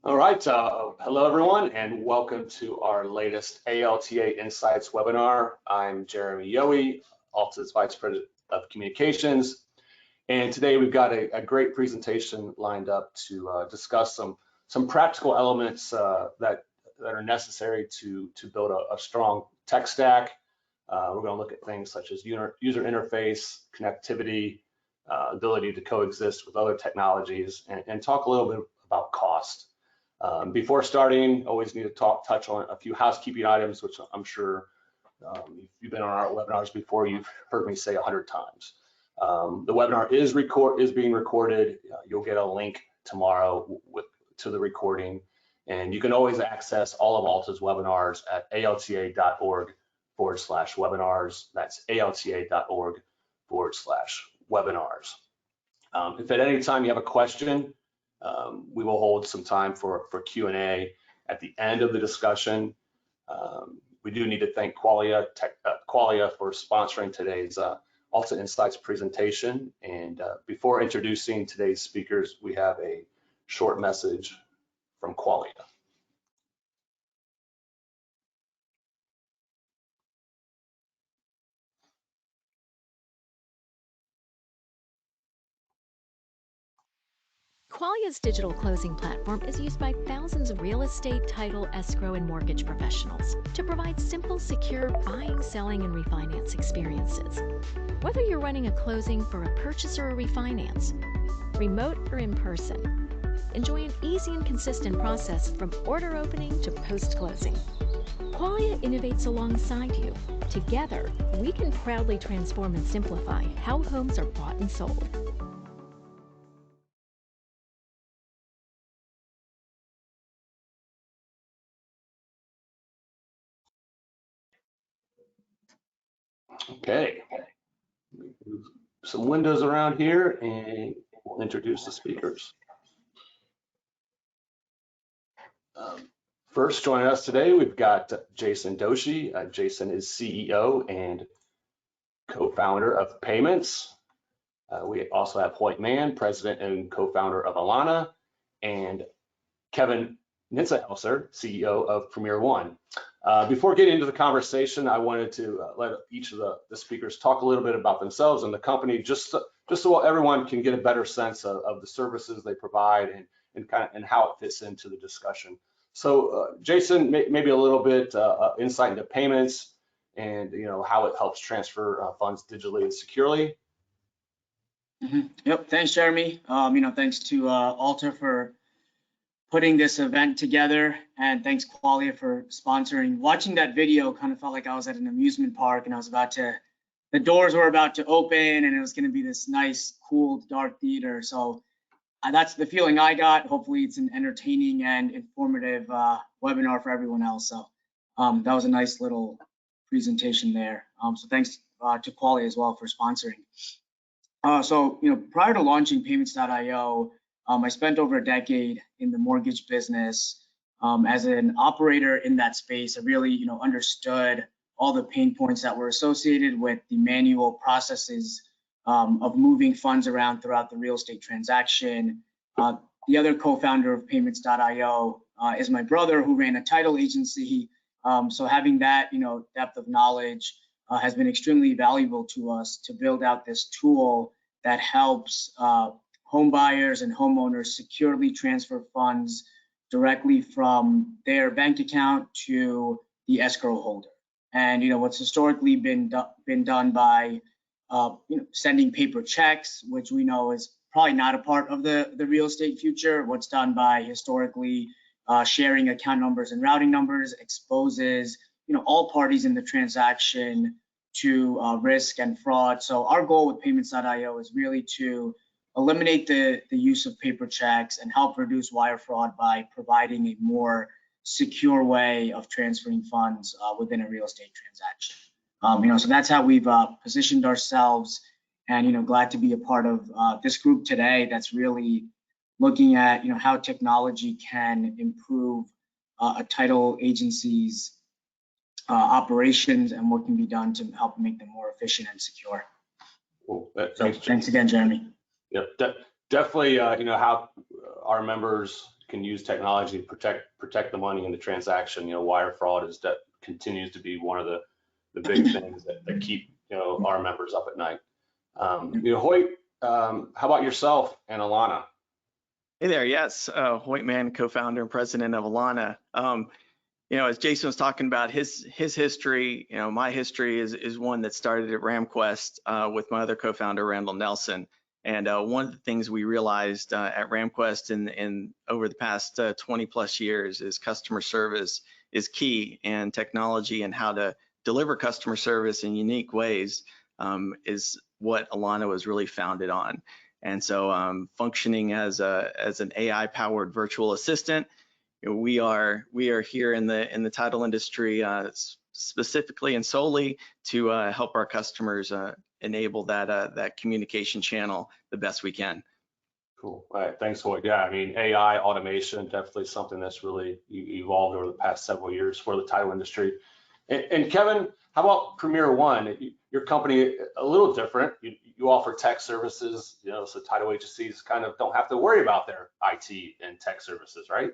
All right, hello everyone, and welcome to our latest ALTA Insights webinar. I'm Jeremy Yohe, Alta's Vice President of Communications, and today we've got a great presentation lined up to discuss some practical elements that are necessary to build a strong tech stack. We're going to look at things such as user interface, connectivity, ability to coexist with other technologies, and talk a little bit about cost. Before starting, always need to touch on a few housekeeping items, which I'm sure if you've been on our webinars before, you've heard me say 100 times. The webinar is being recorded. You'll get a link tomorrow to the recording, and you can always access all of Alta's webinars at alta.org/webinars. That's alta.org/webinars. If at any time you have a question, we will hold some time for Q&A at the end of the discussion. We do need to thank Qualia for sponsoring today's Alta Insights presentation. And before introducing today's speakers, we have a short message from Qualia. Qualia's digital closing platform is used by thousands of real estate, title, escrow, and mortgage professionals to provide simple, secure buying, selling, and refinance experiences. Whether you're running a closing for a purchase or a refinance, remote or in person, enjoy an easy and consistent process from order opening to post-closing. Qualia innovates alongside you. Together, we can proudly transform and simplify how homes are bought and sold. Okay, move some windows around here and we'll introduce the speakers. First, joining us today, we've got Jason Doshi. Jason is CEO and co-founder of Payments. We also have Hoyt Mann, president and co-founder of Alana, and Kevin Nitzehelser, CEO of Premier One. Before getting into the conversation, I wanted to let each of the speakers talk a little bit about themselves and the company, just so everyone can get a better sense of the services they provide and how it fits into the discussion. So, Jason, maybe a little bit insight into payments and how it helps transfer funds digitally and securely. Yep. Thanks, Jeremy. Thanks to Alta for putting this event together, and thanks Qualia for sponsoring. Watching that video kind of felt like I was at an amusement park and the doors were about to open and it was going to be this nice, cool, dark theater. So that's the feeling I got. Hopefully it's an entertaining and informative webinar for everyone else. So that was a nice little presentation there. So thanks to Qualia as well for sponsoring. Prior to launching Payments.io, I spent over a decade in the mortgage business. As an operator in that space, I really, understood all the pain points that were associated with the manual processes of moving funds around throughout the real estate transaction. The other co-founder of Payments.io is my brother, who ran a title agency. So having that, depth of knowledge has been extremely valuable to us to build out this tool that helps home buyers and homeowners securely transfer funds directly from their bank account to the escrow holder. And what's historically been done by sending paper checks, which we know is probably not a part of the real estate future. What's done by historically sharing account numbers and routing numbers exposes all parties in the transaction to risk and fraud. So our goal with Payments.io is really to eliminate the use of paper checks and help reduce wire fraud by providing a more secure way of transferring funds within a real estate transaction. So that's how we've positioned ourselves, and glad to be a part of this group today that's really looking at how technology can improve a title agency's operations and what can be done to help make them more efficient and secure. Cool. Thanks again, Jeremy. Yeah, definitely. How our members can use technology to protect the money in the transaction. Wire fraud continues to be one of the big things that keep our members up at night. Hoyt, how about yourself and Alana? Hey there, yes, Hoyt Mann, co-founder and president of Alana. As Jason was talking about his history, my history is one that started at RamQuest with my other co-founder, Randall Nelson. And one of the things we realized at RamQuest in over the past 20 plus years is customer service is key, and technology and how to deliver customer service in unique ways is what Alana was really founded on. And so functioning as an AI-powered virtual assistant, we are here in the title industry specifically and solely to help our customers enable that communication channel the best we can. Cool. All right. Thanks, Hoyt. Yeah, I mean, AI automation, definitely something that's really evolved over the past several years for the title industry. And Kevin, how about Premier One? Your company, a little different. You offer tech services, so title agencies kind of don't have to worry about their IT and tech services, right?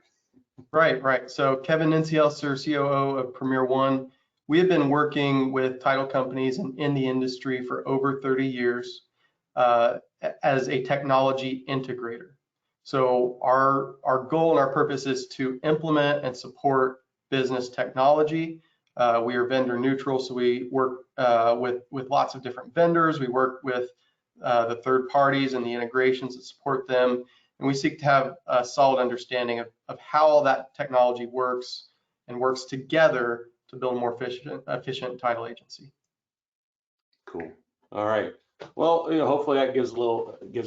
Right. So Kevin Nincielser, COO of Premier One. We have been working with title companies in the industry for over 30 years as a technology integrator. So our goal and our purpose is to implement and support business technology. We are vendor neutral, so we work with lots of different vendors. We work with the third parties and the integrations that support them, and we seek to have a solid understanding of how all that technology works and works together to build a more efficient title agency. Cool. All right. Well, hopefully that gives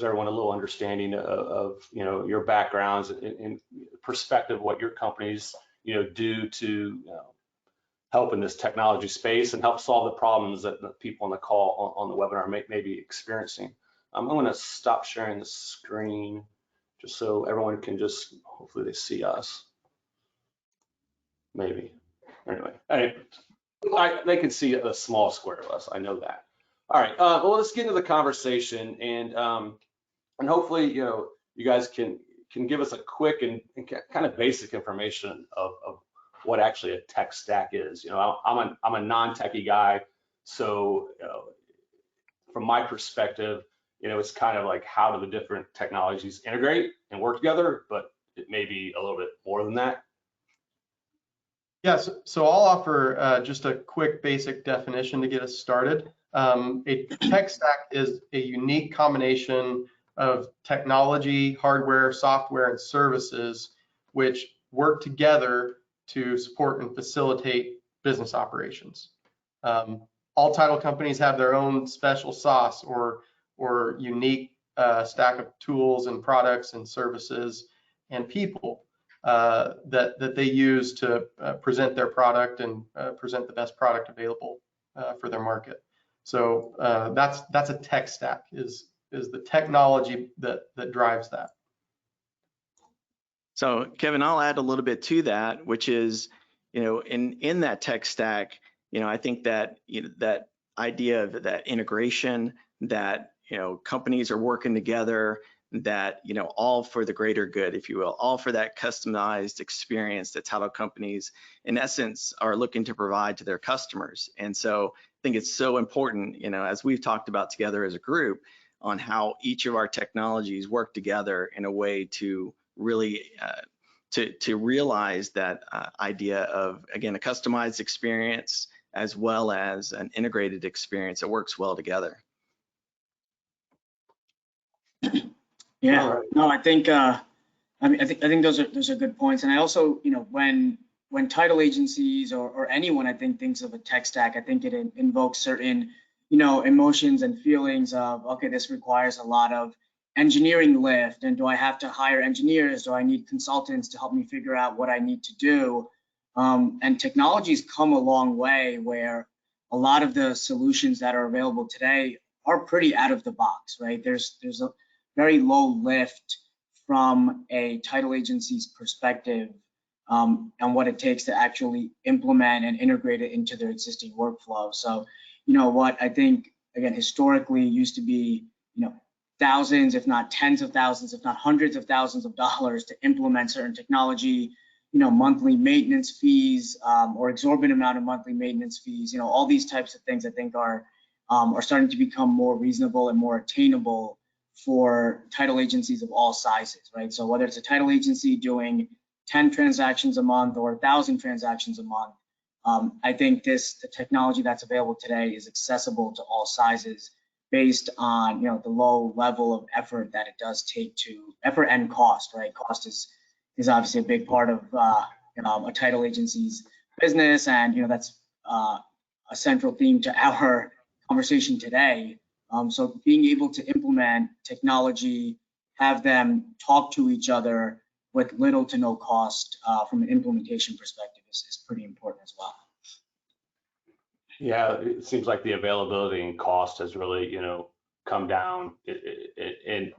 everyone a little understanding of your backgrounds and perspective, what your companies do to help in this technology space and help solve the problems that the people on the call on the webinar may be experiencing. I'm going to stop sharing the screen just so everyone can hopefully they see us. Maybe. Anyway, they can see a small square of us. I know that. All right. Well, let's get into the conversation, and hopefully, you guys can give us a quick and kind of basic information of what actually a tech stack is. I'm a non-techie guy, so from my perspective, it's kind of like how do the different technologies integrate and work together, but it may be a little bit more than that. Yes, so I'll offer just a quick basic definition to get us started. A tech stack is a unique combination of technology, hardware, software, and services which work together to support and facilitate business operations. All title companies have their own special sauce or unique stack of tools and products and services and people that they use to present their product and present the best product available for their market. So that's a tech stack, is the technology that drives that. So Kevin, I'll add a little bit to that, which is, in that tech stack, I think that that idea of that integration, that companies are working together, that all for the greater good, if you will, all for that customized experience that title companies in essence are looking to provide to their customers. And so I think it's so important, as we've talked about together as a group, on how each of our technologies work together in a way to really to realize that idea of, again, a customized experience as well as an integrated experience that works well together. Yeah, no, I think I think those are good points. And I also, when title agencies or anyone, I think, thinks of a tech stack, I think it invokes certain, emotions and feelings of, okay, this requires a lot of engineering lift, and do I have to hire engineers? Do I need consultants to help me figure out what I need to do? And technology's come a long way where a lot of the solutions that are available today are pretty out of the box, right? There's a very low lift from a title agency's perspective and what it takes to actually implement and integrate it into their existing workflow. So, what I think, again, historically used to be, thousands, if not tens of thousands, if not hundreds of thousands of dollars to implement certain technology, monthly maintenance fees, or exorbitant amount of monthly maintenance fees, all these types of things I think are starting to become more reasonable and more attainable for title agencies of all sizes, right? So whether it's a title agency doing 10 transactions a month or 1,000 transactions a month, I think the technology that's available today is accessible to all sizes based on the low level of effort that it does take to effort and cost, right? Cost is obviously a big part of a title agency's business, and that's a central theme to our conversation today. So being able to implement technology, have them talk to each other with little to no cost from an implementation perspective is pretty important as well. Yeah, it seems like the availability and cost has really, come down. It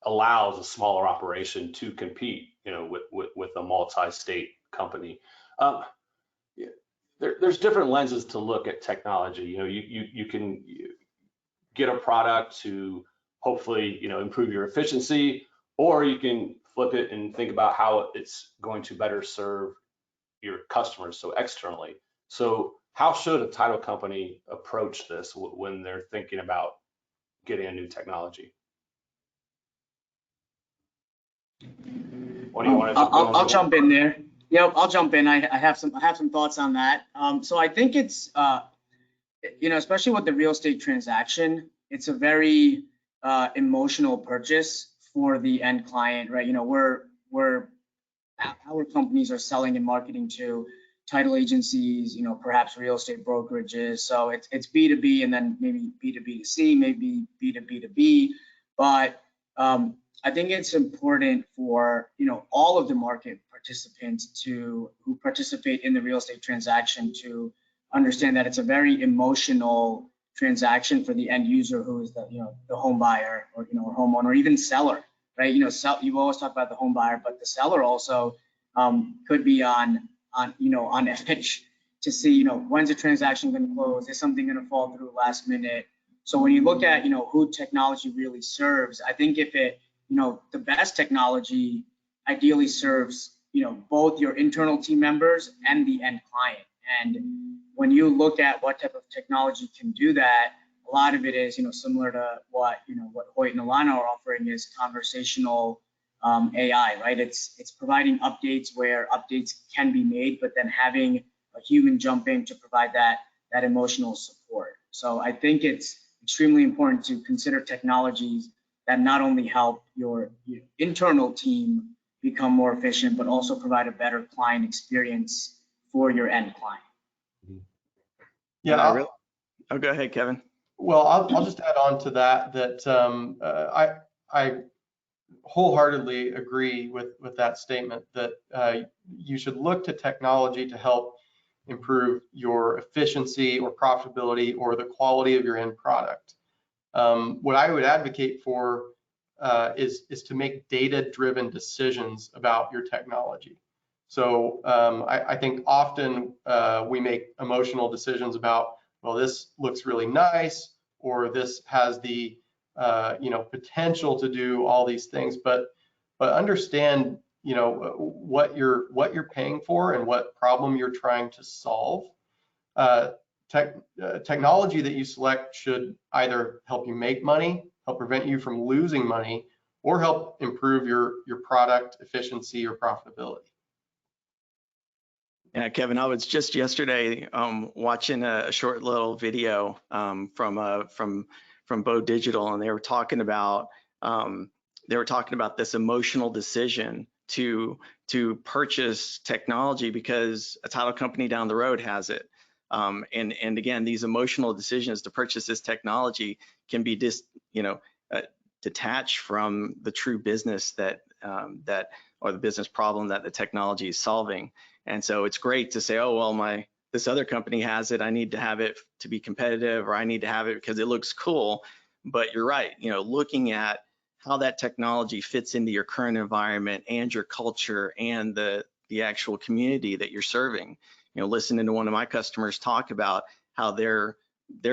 allows a smaller operation to compete, with a multi-state company. There's different lenses to look at technology. You can get a product to hopefully, improve your efficiency, or you can flip it and think about how it's going to better serve your customers, so externally. So how should a title company approach this when they're thinking about getting a new technology? What do you want to? I'll jump in there. Yep, I'll jump in. I have some thoughts on that. So I think it's especially with the real estate transaction, it's a very emotional purchase for the end client, right? Our companies are selling and marketing to title agencies, perhaps real estate brokerages. So it's B2B and then maybe B2B2C, maybe B2B2B. But I think it's important for all of the market participants who participate in the real estate transaction to understand that it's a very emotional transaction for the end user, who is the home buyer or homeowner, or even seller, right? You always talk about the home buyer, but the seller also could be on edge to see when's a transaction going to close, is something going to fall through last minute. So when you look at who technology really serves, I think if it the best technology ideally serves both your internal team members and the end client. And when you look at what type of technology can do that, a lot of it is similar to what Hoyt and Alana are offering, is conversational AI, right? It's providing updates where updates can be made, but then having a human jump in to provide that emotional support. So I think it's extremely important to consider technologies that not only help your internal team become more efficient, but also provide a better client experience for your end client. Yeah. Oh, go ahead, Kevin. Well, I'll just add on to that I wholeheartedly agree with that statement, that you should look to technology to help improve your efficiency or profitability or the quality of your end product. What I would advocate for is to make data-driven decisions about your technology. So I think often we make emotional decisions about, well, this looks really nice, or this has the potential to do all these things, but understand what you're paying for and what problem you're trying to solve. Technology that you select should either help you make money, help prevent you from losing money, or help improve your product efficiency or profitability. Yeah, Kevin, I was just yesterday watching a short little video from Bo Digital, and they were talking about this emotional decision to purchase technology because a title company down the road has it. And again, these emotional decisions to purchase this technology can be detached from the true business or the business problem that the technology is solving. And so it's great to say, oh, well, this other company has it, I need to have it to be competitive, or I need to have it because it looks cool. But you're right, looking at how that technology fits into your current environment and your culture and the actual community that you're serving. Listening to one of my customers talk about how they're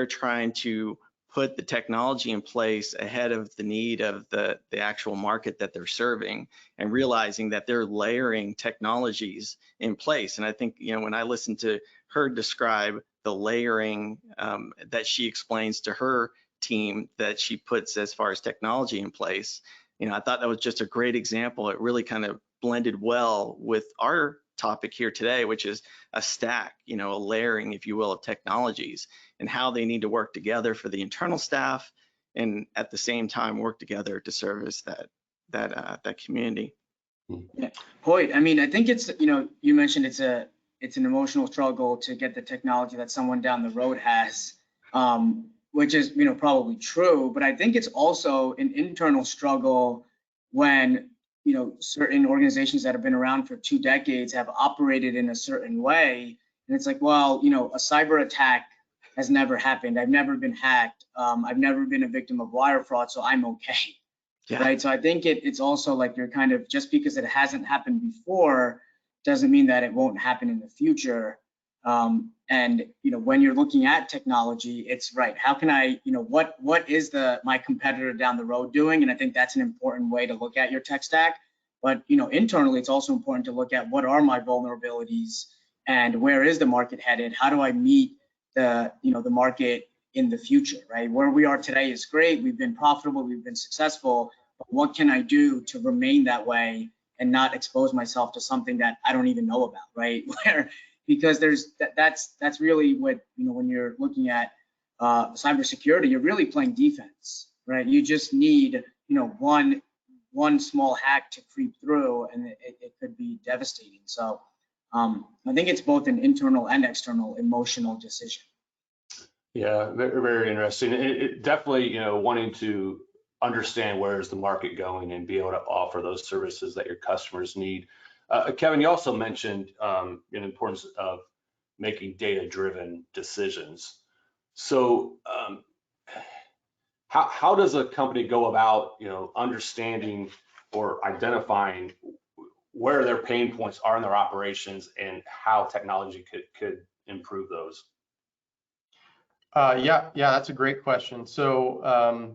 trying to put the technology in place ahead of the need of the actual market that they're serving, and realizing that they're layering technologies in place. And I think, you know, when I listen to her describe the layering that she explains to her team that she puts as far as technology in place, you know, I thought that was just a great example. It really kind of blended well with our topic here today, which is a stack, you know, a layering, if you will, of technologies, and how they need to work together for the internal staff, and at the same time work together to service that community. Yeah. Hoyt, I mean, I think it's, you know, you mentioned it's an emotional struggle to get the technology that someone down the road has, which is, you know, probably true, but I think it's also an internal struggle when, you know, certain organizations that have been around for 2 decades have operated in a certain way. And it's like, well, you know, a cyber attack has never happened. I've never been hacked. I've never been a victim of wire fraud, so I'm okay. Yeah. Right. So I think it's also like you're kind of, just because it hasn't happened before doesn't mean that it won't happen in the future. And, you know, when you're looking at technology, it's right. How can I, you know, what is my competitor down the road doing? And I think that's an important way to look at your tech stack. But, you know, internally, it's also important to look at what are my vulnerabilities and where is the market headed? How do I meet the market in the future, right? Where we are today is great. We've been profitable, we've been successful, but what can I do to remain that way and not expose myself to something that I don't even know about, right? Because that's really what, you know, when you're looking at cybersecurity, you're really playing defense, right? You just need, you know, one small hack to creep through, and it could be devastating. So I think it's both an internal and external emotional decision. Yeah, very, very interesting. It definitely, you know, wanting to understand where is the market going and be able to offer those services that your customers need. Kevin, you also mentioned the importance of making data-driven decisions. So how does a company go about, you know, understanding or identifying where their pain points are in their operations and how technology could improve those? Yeah, that's a great question. So,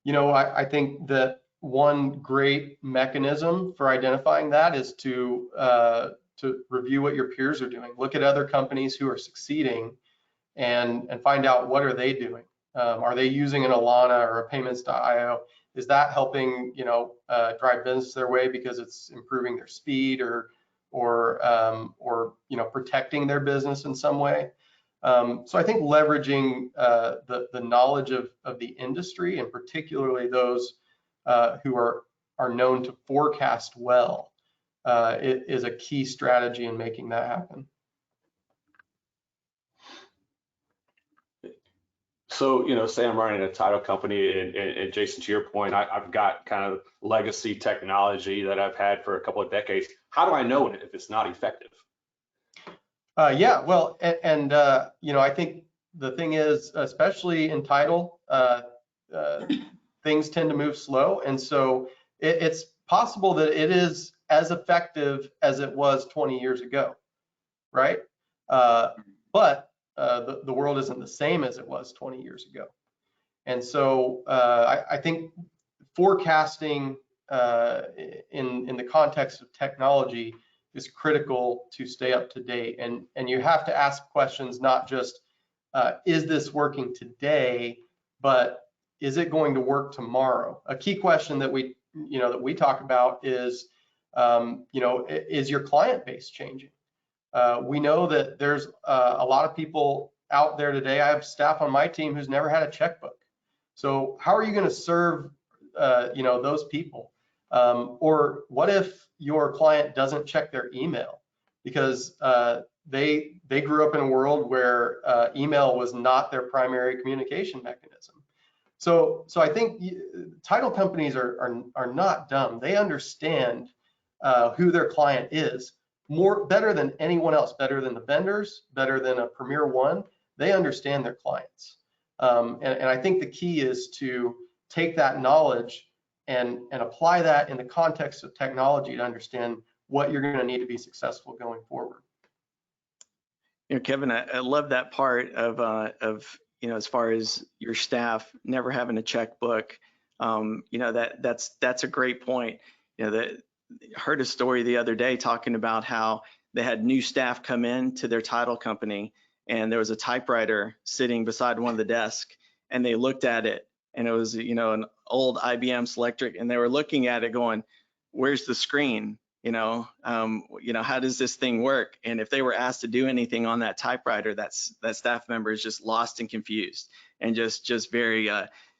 you know, I think that one great mechanism for identifying that is to review what your peers are doing. Look at other companies who are succeeding and find out what are they doing. Are they using an Alana or a payments.io? Is that helping, you know, drive business their way because it's improving their speed or you know, protecting their business in some way? So I think leveraging the knowledge of the industry, and particularly those who are known to forecast well, is a key strategy in making that happen. So, you know, say I'm running a title company, and Jason, to your point, I've got kind of legacy technology that I've had for a couple of decades. How do I know if it's not effective? Yeah, well, and you know, I think the thing is, especially in title, things tend to move slow, and so it's possible that it is as effective as it was 20 years ago, right? But the world isn't the same as it was 20 years ago, and so I think forecasting in the context of technology is critical to stay up to date, and you have to ask questions, not just is this working today, but is it going to work tomorrow? A key question that we talk about is you know, is your client base changing? We know that there's a lot of people out there today. I have staff on my team who's never had a checkbook. So how are you going to serve you know, those people? Or what if your client doesn't check their email because they grew up in a world where email was not their primary communication mechanism? So I think title companies are not dumb. They understand who their client is better than anyone else, better than the vendors, better than a Premier One. They understand their clients, and I think the key is to take that knowledge and apply that in the context of technology to understand what you're going to need to be successful going forward. You know, Kevin, I love that part of as far as your staff never having a checkbook, that's a great point. I heard a story the other day talking about how they had new staff come in to their title company, and there was a typewriter sitting beside one of the desks, and they looked at it, and it was, an old IBM Selectric, and they were looking at it going, where's the screen? How does this thing work? And if they were asked to do anything on that typewriter, that staff member is just lost and confused, and just very,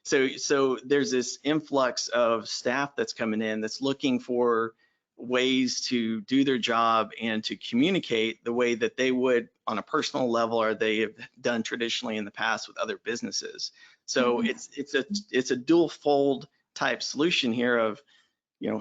so there's this influx of staff that's coming in that's looking for ways to do their job and to communicate the way that they would on a personal level, or they have done traditionally in the past with other businesses. So it's a dual fold type solution here of,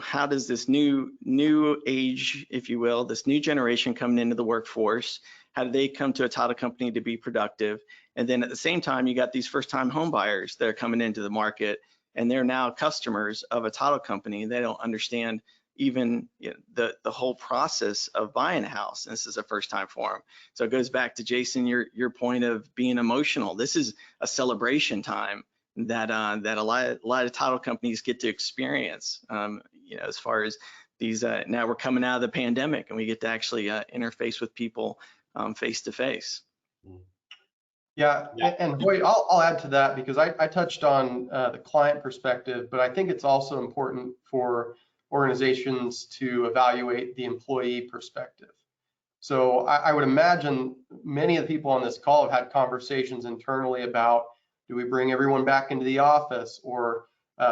how does this new age, if you will, this new generation coming into the workforce, how do they come to a title company to be productive? And then at the same time, you got these first-time home buyers that are coming into the market, and they're now customers of a title company. They don't understand even the whole process of buying a house. And this is a first time for them. So it goes back to Jason, your point of being emotional. This is a celebration time that a lot of title companies get to experience. As far as these, now we're coming out of the pandemic, and we get to actually interface with people face to face. Yeah, and Hoyt, I'll add to that, because I touched on the client perspective, but I think it's also important for organizations to evaluate the employee perspective. So I would imagine many of the people on this call have had conversations internally about, do we bring everyone back into the office, or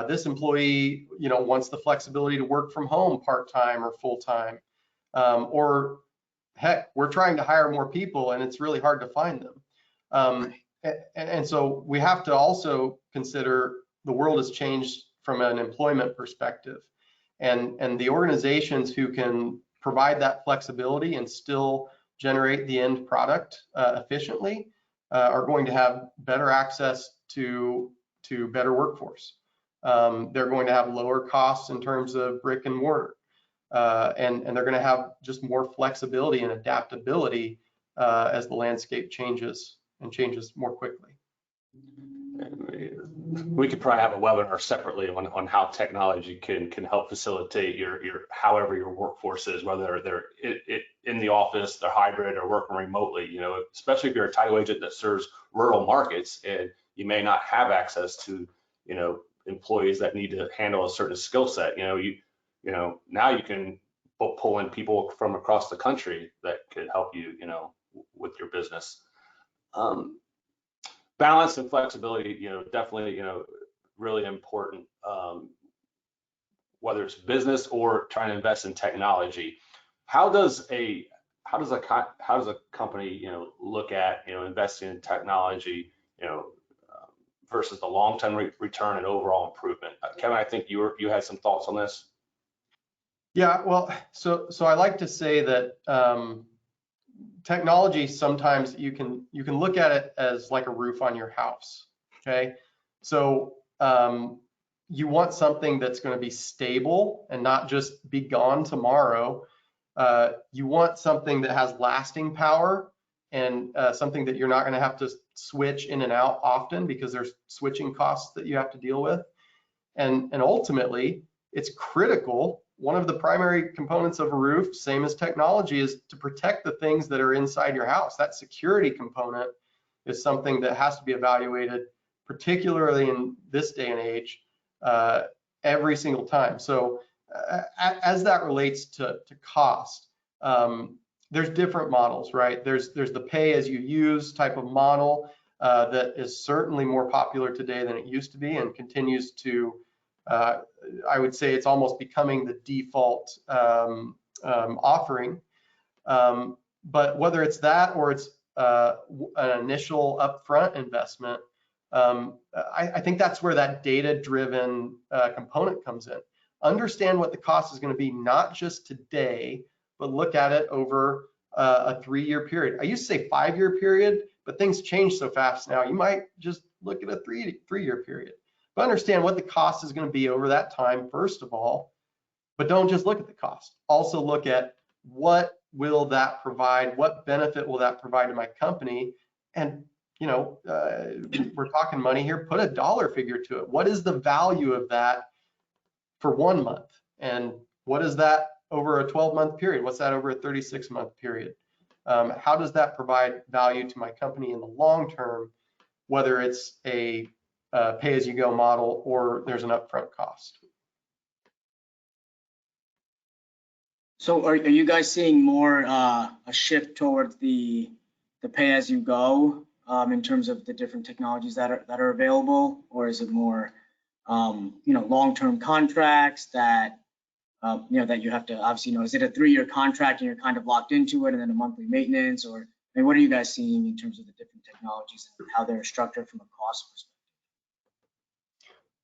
this employee, wants the flexibility to work from home part-time or full-time, or heck, we're trying to hire more people and it's really hard to find them. And so we have to also consider the world has changed from an employment perspective, and the organizations who can provide that flexibility and still generate the end product efficiently are going to have better access to better workforce. They're going to have lower costs in terms of brick and mortar, and they're going to have just more flexibility and adaptability as the landscape changes, and changes more quickly. We could probably have a webinar separately on how technology can help facilitate however your workforce is, whether they're in the office, they're hybrid, or working remotely. Especially if you're a title agent that serves rural markets, and you may not have access to employees that need to handle a certain skill set. Now you can pull in people from across the country that could help you with your business. Balance and flexibility, definitely, really important, whether it's business or trying to invest in technology. How does a company, look at, investing in technology, versus the long-term return and overall improvement? Kevin, I think you had some thoughts on this. Yeah, well, so I like to say that technology, sometimes you can look at it as like a roof on your house. Okay, so you want something that's going to be stable and not just be gone tomorrow. You want something that has lasting power, and something that you're not going to have to switch in and out often, because there's switching costs that you have to deal with. And ultimately, it's critical. One of the primary components of a roof, same as technology, is to protect the things that are inside your house. That security component is something that has to be evaluated, particularly in this day and age, every single time. So as that relates to cost, there's different models, right? There's the pay as you use type of model that is certainly more popular today than it used to be, and continues to, I would say it's almost becoming the default offering. But whether it's that, or it's an initial upfront investment, I think that's where that data-driven component comes in. Understand what the cost is going to be, not just today, but look at it over a 3-year period. I used to say 5-year period, but things change so fast now. You might just look at a 3-year period. But understand what the cost is going to be over that time, first of all, but don't just look at the cost. Also look at what will that provide, what benefit will that provide to my company, and we're talking money here, put a dollar figure to it. What is the value of that for 1 month? And what is that over a 12-month period? What's that over a 36-month period? How does that provide value to my company in the long term, whether it's a pay-as-you-go model or there's an upfront cost? So are you guys seeing more a shift towards the pay-as-you-go in terms of the different technologies that are available, or is it more long-term contracts that that you have to obviously is it a 3-year contract and you're kind of locked into it, and then a monthly maintenance, or what are you guys seeing in terms of the different technologies and how they're structured from a cost perspective?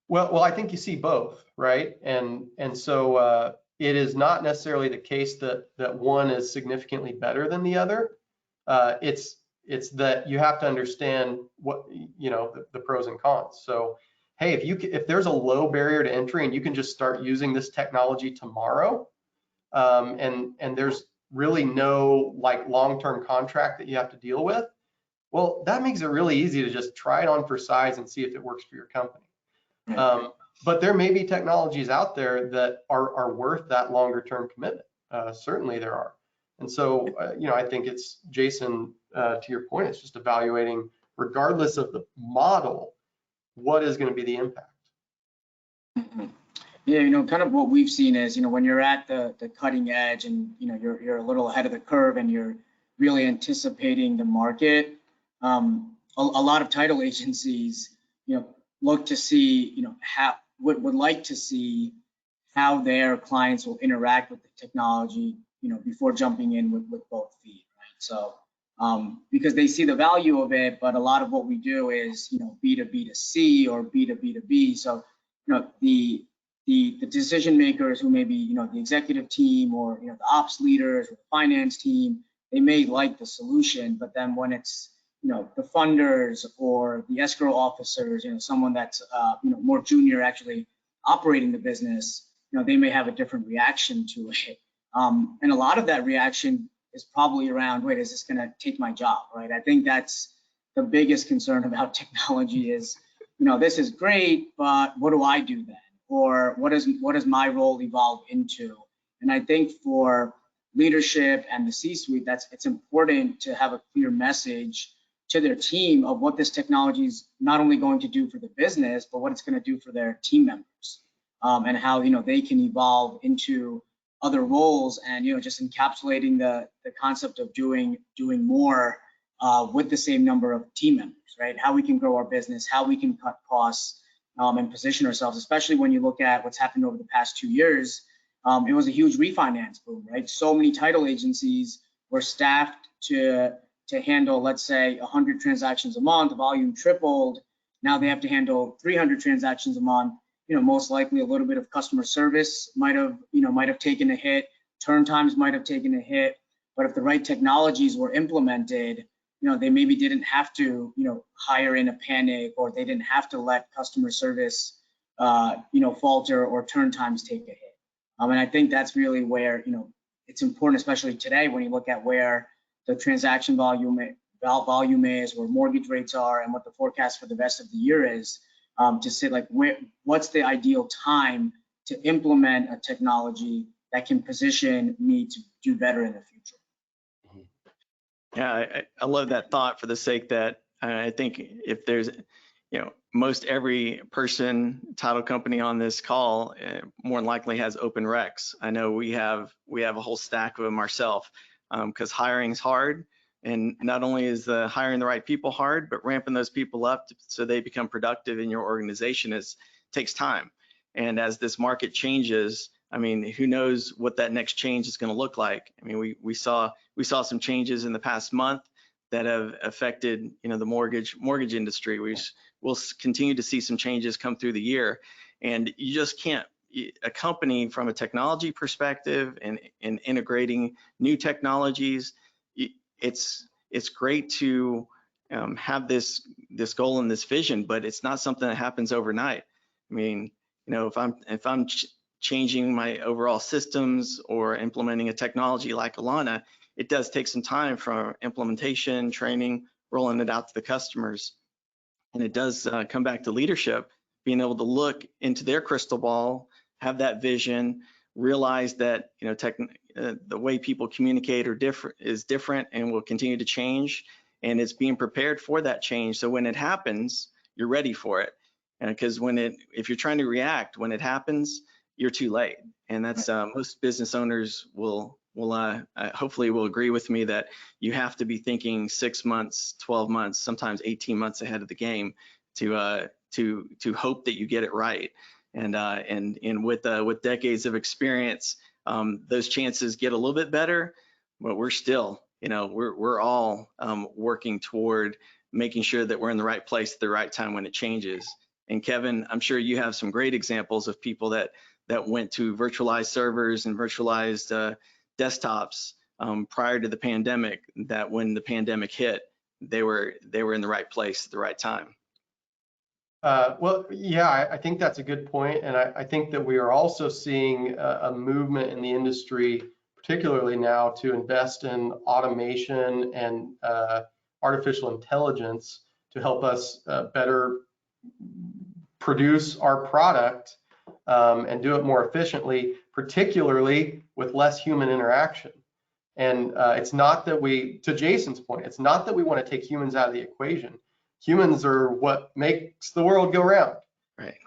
Well, I think you see both, right? And so it is not necessarily the case that one is significantly better than the other. It's that you have to understand what the pros and cons. So, hey, if there's a low barrier to entry and you can just start using this technology tomorrow, and there's really no long-term contract that you have to deal with, well, that makes it really easy to just try it on for size and see if it works for your company. But there may be technologies out there that are worth that longer term commitment. Certainly there are. And so, I think it's, Jason, to your point, it's just evaluating, regardless of the model, what is going to be the impact. Yeah, kind of what we've seen is, when you're at the cutting edge and, you're a little ahead of the curve and you're really anticipating the market, a lot of title agencies, look to see, would like to see how their clients will interact with the technology, before jumping in with both feet, right? So, because they see the value of it, but a lot of what we do is, B2B to C or B2B to B. So, the decision makers who may be, the executive team or, the ops leaders or the finance team, they may like the solution, but then when it's, the funders or the escrow officers, someone that's, more junior actually operating the business, they may have a different reaction to it. And a lot of that reaction is probably around, wait, is this going to take my job, right? I think that's the biggest concern about technology is, this is great, but what do I do then? Or what does my role evolve into? And I think for leadership and the C-suite, it's important to have a clear message to their team of what this technology is not only going to do for the business, but what it's going to do for their team members, and how they can evolve into other roles, and just encapsulating the concept of doing more with the same number of team members, right? How we can grow our business, how we can cut costs, and position ourselves, especially when you look at what's happened over the past 2 years. It was a huge refinance boom, right? So many title agencies were staffed to handle, let's say, 100 transactions a month. The volume tripled. Now they have to handle 300 transactions a month. Most likely a little bit of customer service might have taken a hit. Turn times might have taken a hit. But if the right technologies were implemented, they maybe didn't have to, hire in a panic, or they didn't have to let customer service, falter, or turn times take a hit. And I think that's really where, it's important, especially today, when you look at where the transaction volume is, where mortgage rates are, and what the forecast for the rest of the year is, to say what's the ideal time to implement a technology that can position me to do better in the future. Yeah, I love that thought, for the sake that I think if there's, most every person, title company on this call, more than likely has open recs. I know we have a whole stack of them ourselves, because hiring's hard. And not only is hiring the right people hard, but ramping those people up so they become productive in your organization takes time. And as this market changes, I mean, who knows what that next change is going to look like? I mean, we saw some changes in the past month that have affected, the mortgage industry. We'll continue to see some changes come through the year, and you just can't. A company from a technology perspective and integrating new technologies, it's great to have this goal and this vision, but it's not something that happens overnight. I mean, if I'm changing my overall systems or implementing a technology like Alana, it does take some time for implementation, training, rolling it out to the customers. And it does come back to leadership, being able to look into their crystal ball, have that vision, realize that the way people communicate is different and will continue to change, and it's being prepared for that change. So when it happens, you're ready for it. And because if you're trying to react when it happens, you're too late. And that's most business owners will hopefully will agree with me that you have to be thinking 6 months, 12 months, sometimes 18 months ahead of the game to hope that you get it right. And with decades of experience, those chances get a little bit better, but we're still, we're all working toward making sure that we're in the right place at the right time when it changes. And Kevin, I'm sure you have some great examples of people that went to virtualized servers and virtualized desktops prior to the pandemic, that when the pandemic hit, they were in the right place at the right time. Well, yeah, I think that's a good point. And I think that we are also seeing a movement in the industry, particularly now, to invest in automation and artificial intelligence to help us better produce our product and do it more efficiently, particularly with less human interaction. And it's not that to Jason's point, it's not that we want to take humans out of the equation. Humans are what makes the world go round. Right.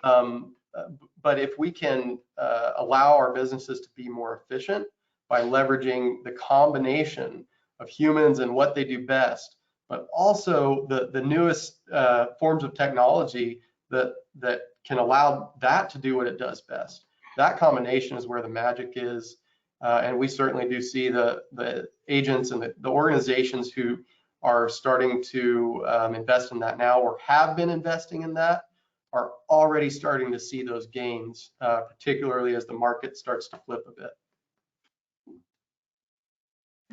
But if we can allow our businesses to be more efficient by leveraging the combination of humans and what they do best, but also the newest forms of technology that can allow that to do what it does best. That combination is where the magic is. And we certainly do see the agents and the organizations who are starting to invest in that now, or have been investing in that, are already starting to see those gains, particularly as the market starts to flip a bit.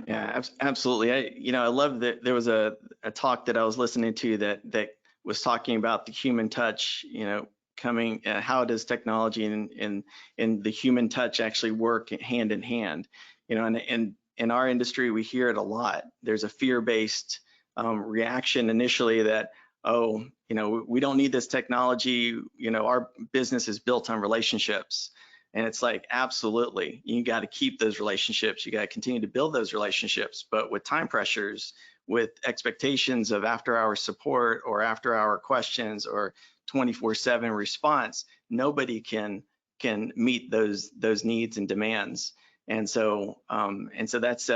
Yeah, absolutely. I love that there was a talk that I was listening to that was talking about the human touch, coming, how does technology and the human touch actually work hand in hand? And in our industry, we hear it a lot. There's a fear-based reaction initially that, we don't need this technology. Our business is built on relationships. And it's like, absolutely, you got to keep those relationships. You got to continue to build those relationships. But with time pressures, with expectations of after-hour support or after-hour questions or 24/7 response, nobody can meet those needs and demands. And so that's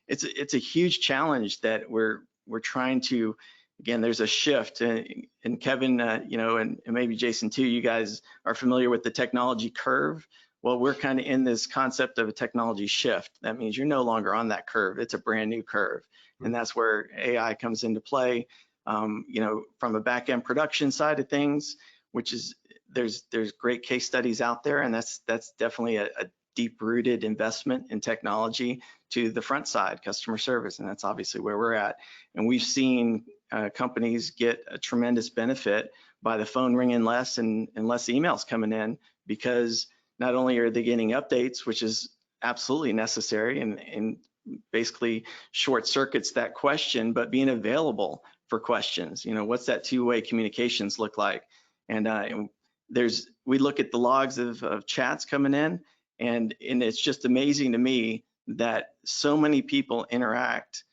it's a huge challenge that we're trying to. Again, there's a shift, and Kevin, and maybe Jason too. You guys are familiar with the technology curve. Well, we're kind of in this concept of a technology shift. That means you're no longer on that curve. It's a brand new curve, and that's where AI comes into play. From a back-end production side of things, which is there's great case studies out there, and that's definitely a deep-rooted investment in technology to the front side, customer service, and that's obviously where we're at. And we've seen companies get a tremendous benefit by the phone ringing less and less emails coming in, because not only are they getting updates, which is absolutely necessary and basically short circuits that question, but being available for questions. What's that two-way communications look like? And we look at the logs of chats coming in, and it's just amazing to me that so many people interact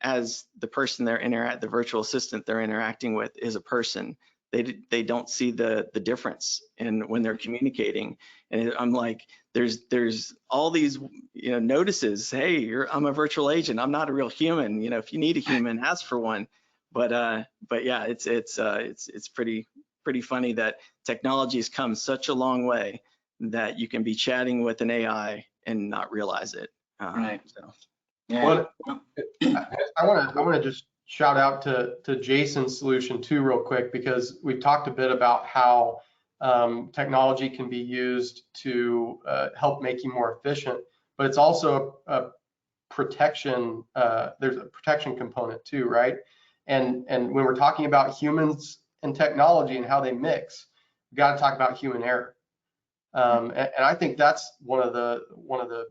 as the person the virtual assistant they're interacting with is a person. They don't see the difference when they're communicating. And I'm like, there's all these notices. Hey, I'm a virtual agent. I'm not a real human. If you need a human, ask for one. But yeah, it's pretty funny that technology has come such a long way that you can be chatting with an AI and not realize it. Right. So. Yeah. Well, I want to just shout out to Jason's solution too, real quick, because we've talked a bit about how technology can be used to help make you more efficient, but it's also a protection. There's a protection component too, right? And when we're talking about humans and technology and how they mix, we've got to talk about human error. And I think that's one of the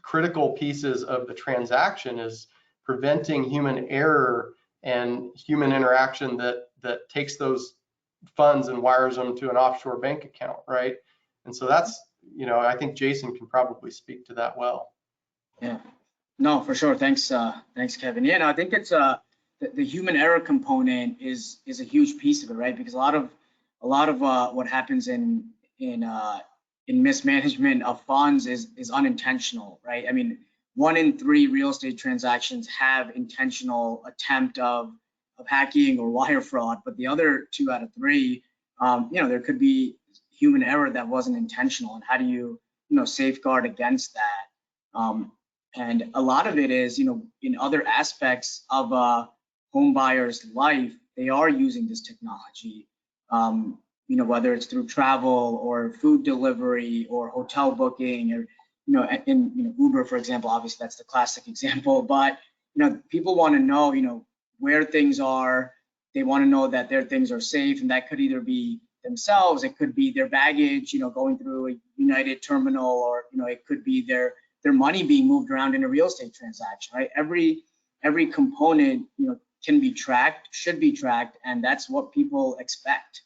critical pieces of the transaction, is preventing human error and human interaction that takes those funds and wires them to an offshore bank account, right? And so that's, I think Jason can probably speak to that well. Yeah, no, for sure. Thanks, Kevin. Yeah, no, I think it's the human error component is a huge piece of it, right? Because a lot of what happens in mismanagement of funds is unintentional, right? I mean, 1 in 3 real estate transactions have intentional attempt of hacking or wire fraud, but the other 2 out of 3, there could be human error that wasn't intentional. And how do you safeguard against that? And a lot of it is, in other aspects of a home buyer's life, they are using this technology. Whether it's through travel or food delivery or hotel booking, or in Uber, for example. Obviously that's the classic example, but people want to know where things are. They want to know that their things are safe, and that could either be themselves, it could be their baggage going through a United terminal, or it could be their money being moved around in a real estate transaction, right? Every component can be tracked, should be tracked, and that's what people expect.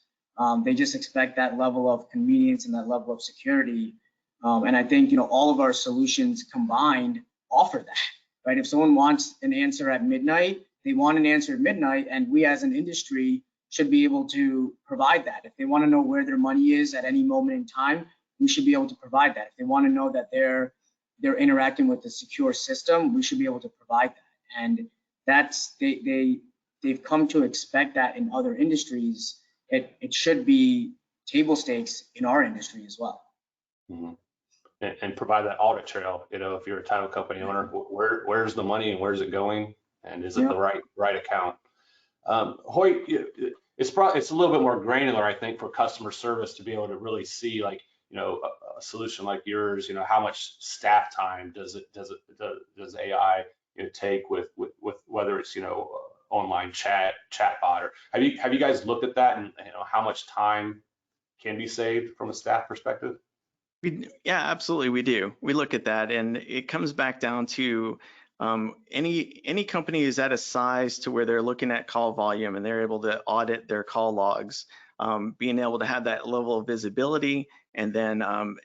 They just expect that level of convenience and that level of security. And I think all of our solutions combined offer that, right? If someone wants an answer at midnight, they want an answer at midnight, and we as an industry should be able to provide that. If they want to know where their money is at any moment in time, we should be able to provide that. If they want to know that they're interacting with a secure system, we should be able to provide that. And that's they've come to expect that in other industries. It should be table stakes in our industry as well. Mm-hmm. And provide that audit trail. If you're a title company owner, where's the money and where's it going, and is it the right account? Hoyt, it's a little bit more granular, I think, for customer service to be able to really see, like, a solution like yours. How much staff time does AI take with whether it's online chatbot, or have you guys looked at that, and how much time can be saved from a staff perspective? Yeah, absolutely, we do. We look at that, and it comes back down to any company is at a size to where they're looking at call volume and they're able to audit their call logs, being able to have that level of visibility, and then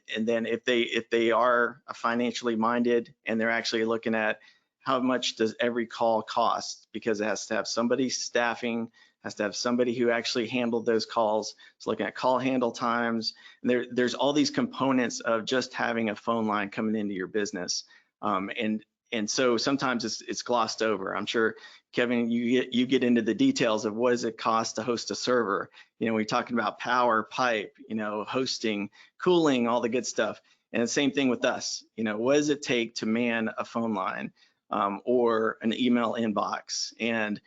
if they are financially minded and they're actually looking at how much does every call cost, because it has to have somebody staffing, has to have somebody who actually handled those calls. It's looking at call handle times. And there's all these components of just having a phone line coming into your business. And so sometimes it's glossed over. I'm sure, Kevin, you get into the details of what does it cost to host a server. We're talking about power, pipe, hosting, cooling, all the good stuff. And the same thing with us. What does it take to man a phone line or an email inbox, and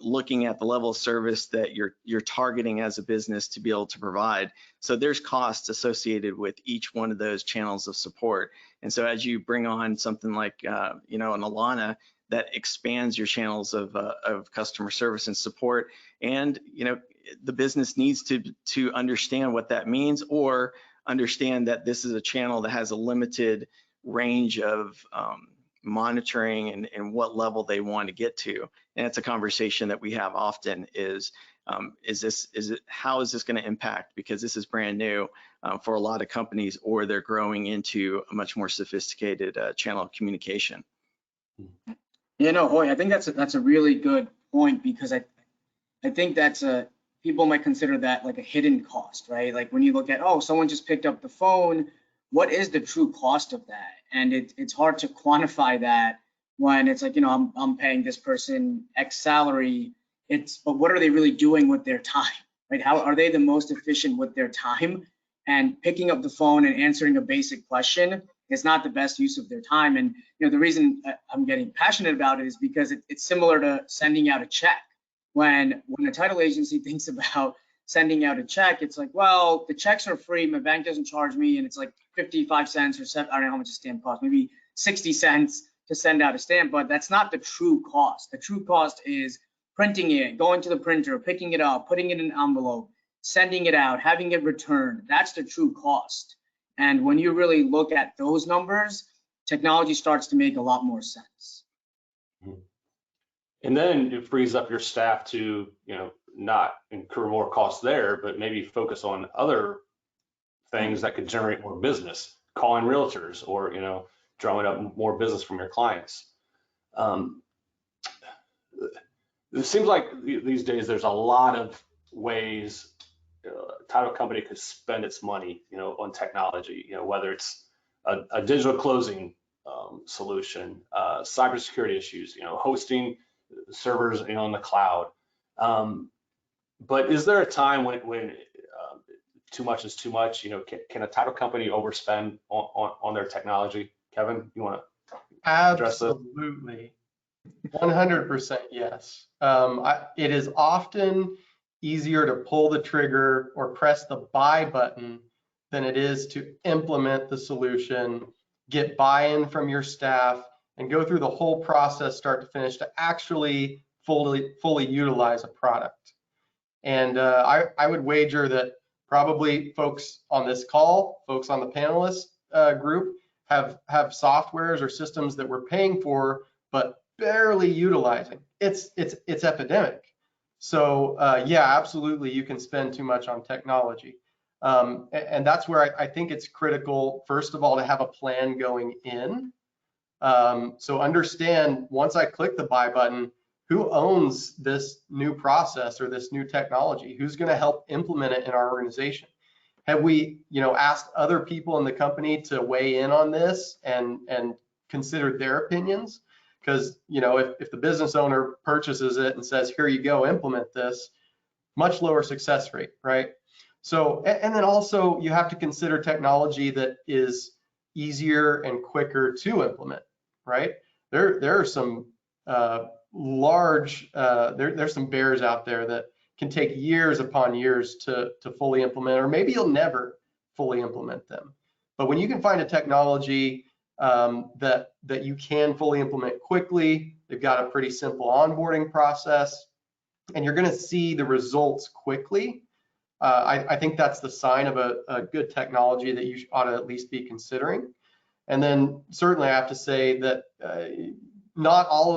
looking at the level of service that you're targeting as a business to be able to provide. So there's costs associated with each one of those channels of support. And so as you bring on something like an Alana that expands your channels of customer service and support, and the business needs to understand what that means, or understand that this is a channel that has a limited range of monitoring and what level they want to get to. And it's a conversation that we have often is how is this going to impact, because this is brand new for a lot of companies, or they're growing into a much more sophisticated channel of communication. Hoy, I think that's a really good point, because I think people might consider that like a hidden cost, right? Like when you look at, someone just picked up the phone, what is the true cost of that? And it's hard to quantify that when it's like, I'm paying this person X salary. But what are they really doing with their time, right? How are they the most efficient with their time? And picking up the phone and answering a basic question is not the best use of their time. And the reason I'm getting passionate about it is because it's similar to sending out a check. When a title agency thinks about sending out a check, it's like, well, the checks are free, my bank doesn't charge me, and it's like 55 cents or I don't know how much a stamp costs, maybe 60 cents to send out a stamp, but that's not the true cost. The true cost is printing it, going to the printer, picking it up, putting it in an envelope, sending it out, having it returned. That's the true cost. And when you really look at those numbers, technology starts to make a lot more sense. And then it frees up your staff to, not incur more costs there, but maybe focus on other things that could generate more business, calling realtors or, drawing up more business from your clients. It seems like these days there's a lot of ways title company could spend its money, on technology, whether it's a digital closing solution, cybersecurity issues, hosting servers, in the cloud. But is there a time when too much is too much? Can a title company overspend on their technology? Kevin, you want to address that? Absolutely. 100% yes. It is often easier to pull the trigger or press the buy button than it is to implement the solution, get buy-in from your staff, and go through the whole process start to finish to actually fully utilize a product. And I would wager that probably folks on this call, folks on the panelist group, have softwares or systems that we're paying for but barely utilizing. It's epidemic. So yeah, absolutely, you can spend too much on technology. And that's where I think it's critical, first of all, to have a plan going in. So understand, once I click the buy button, who owns this new process or this new technology? Who's going to help implement it in our organization? Have we, asked other people in the company to weigh in on this and considered their opinions? Because, if the business owner purchases it and says, here you go, implement this, much lower success rate, right? So, and then also you have to consider technology that is easier and quicker to implement, right? There are some there's some bears out there that can take years upon years to fully implement, or maybe you'll never fully implement them. But when you can find a technology that you can fully implement quickly, they've got a pretty simple onboarding process, and you're going to see the results quickly, I think that's the sign of a good technology that you ought to at least be considering. And then certainly I have to say that not all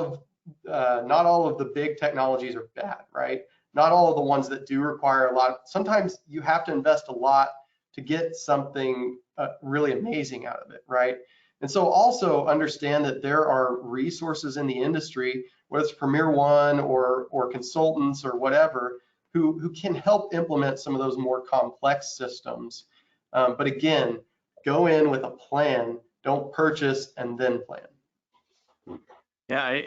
of the big technologies are bad, right? Not all of the ones that do require a lot. Sometimes you have to invest a lot to get something really amazing out of it, right? And so also understand that there are resources in the industry, whether it's Premier One or consultants or whatever, who can help implement some of those more complex systems. But again, go in with a plan. Don't purchase and then plan. Yeah,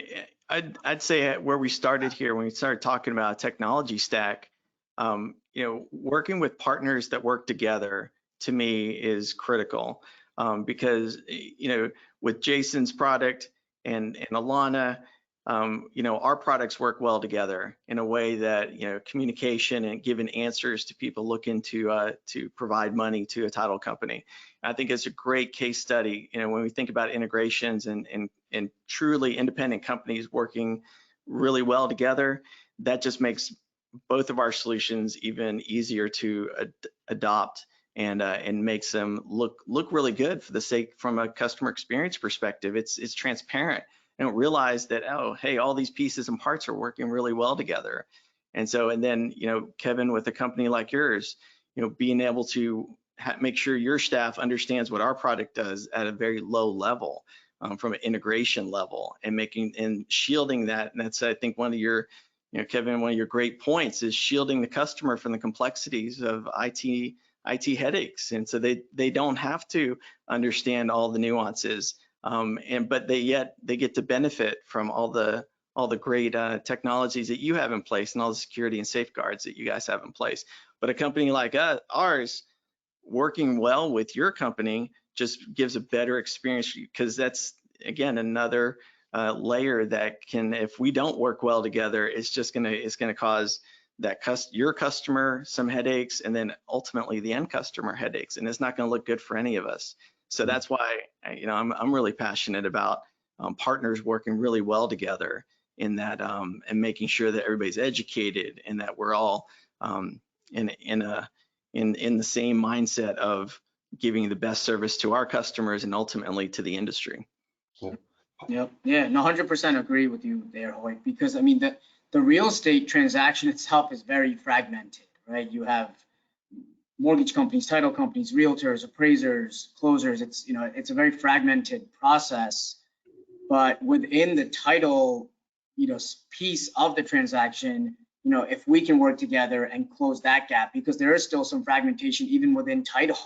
I'd say where we started here, when we started talking about a technology stack, working with partners that work together, to me, is critical. Because, with Jason's product and Alana, our products work well together in a way that, communication and giving answers to people looking to provide money to a title company. I think it's a great case study, when we think about integrations and truly independent companies working really well together. That just makes both of our solutions even easier to adopt and makes them look really good for the sake from a customer experience perspective. It's transparent. I don't realize that, oh, hey, all these pieces and parts are working really well together. And then, Kevin, with a company like yours, being able to make sure your staff understands what our product does at a very low level, from an integration level, and shielding that. And that's, I think, one of your, Kevin, one of your great points is shielding the customer from the complexities of IT headaches. And so they don't have to understand all the nuances. But they get to benefit from all the great technologies that you have in place and all the security and safeguards that you guys have in place. But a company like ours, working well with your company, just gives a better experience, because that's, again, another layer that can, if we don't work well together, it's gonna cause your customer some headaches, and then ultimately the end customer headaches, and it's not going to look good for any of us. So that's why, I'm really passionate about partners working really well together in that, and making sure that everybody's educated and that we're all in the same mindset of giving the best service to our customers and ultimately to the industry. Yeah. Yep. Yeah, no, 100% agree with you there, Hoyt, because I mean, the real estate transaction itself is very fragmented, right? You have mortgage companies, title companies, realtors, appraisers, closers. It's, it's a very fragmented process, but within the title, piece of the transaction, if we can work together and close that gap, because there is still some fragmentation even within title,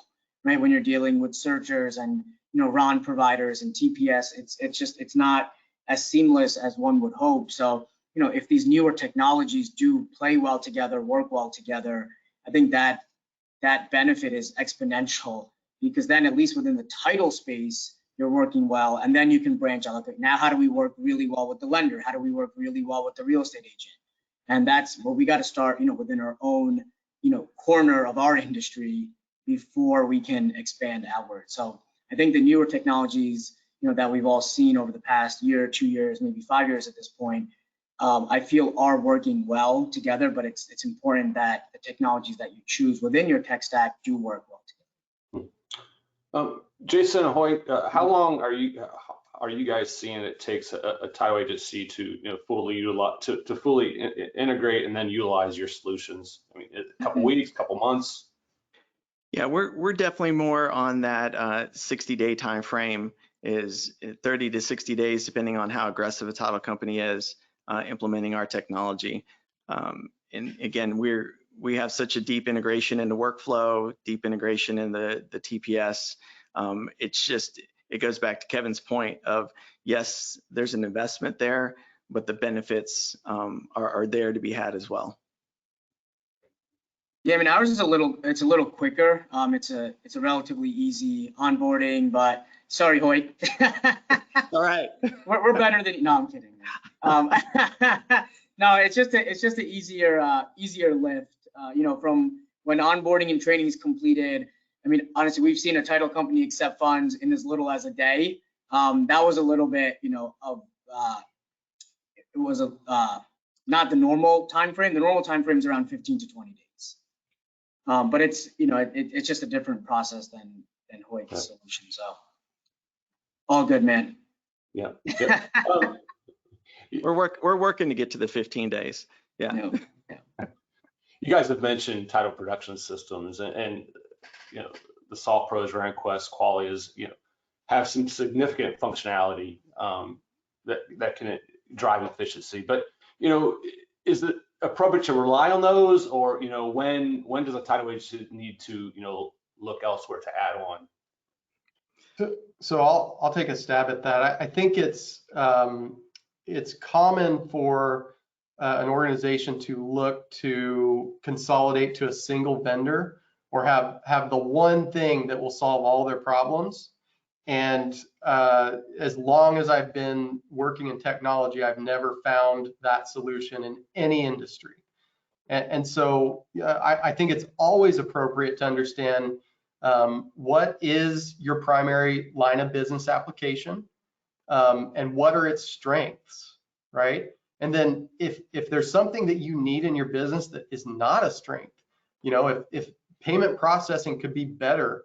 right? When you're dealing with searchers and, RON providers and TPS, it's not as seamless as one would hope. So, if these newer technologies do play well together, work well together, I think that benefit is exponential, because then at least within the title space, you're working well, and then you can branch out. Okay, now how do we work really well with the lender? How do we work really well with the real estate agent? And that's where we got to start, within our own, corner of our industry before we can expand outward. So I think the newer technologies, that we've all seen over the past year, 2 years, maybe 5 years at this point, I feel are working well together, but it's important that the technologies that you choose within your tech stack do work well together. Jason and Hoyt, how long are you guys seeing it takes a title agency to fully utilize to fully integrate and then utilize your solutions? I mean, a couple weeks, couple months? Yeah, we're definitely more on that 60-day time frame, is 30 to 60 days, depending on how aggressive a title company is implementing our technology. And again, we have such a deep integration in the workflow, deep integration in the TPS. It goes back to Kevin's point of, yes, there's an investment there, but the benefits are there to be had as well. Yeah, I mean, ours is a little quicker. It's a relatively easy onboarding, but sorry, Hoyt. All right. We're better than, no, I'm kidding. No, it's just an easier lift. From when onboarding and training is completed. I mean, honestly, we've seen a title company accept funds in as little as a day. That was a little bit, it was not the normal time frame. The normal time frame is around 15 to 20 days. But it's, it's just a different process than Hoyt's solution. So all good, man. Yeah. We're working to get to the 15 days. Yeah. You guys have mentioned title production systems, and the Salt Pros, RamQuest, Qualias, have some significant functionality that can drive efficiency. But is it appropriate to rely on those, or when does a title agency need to look elsewhere to add on? So I'll take a stab at that. I think it's common for an organization to look to consolidate to a single vendor, or have the one thing that will solve all their problems. And as long as I've been working in technology, I've never found that solution in any industry. And so I think it's always appropriate to understand what is your primary line of business application, and what are its strengths, right? And then if there's something that you need in your business that is not a strength, if payment processing could be better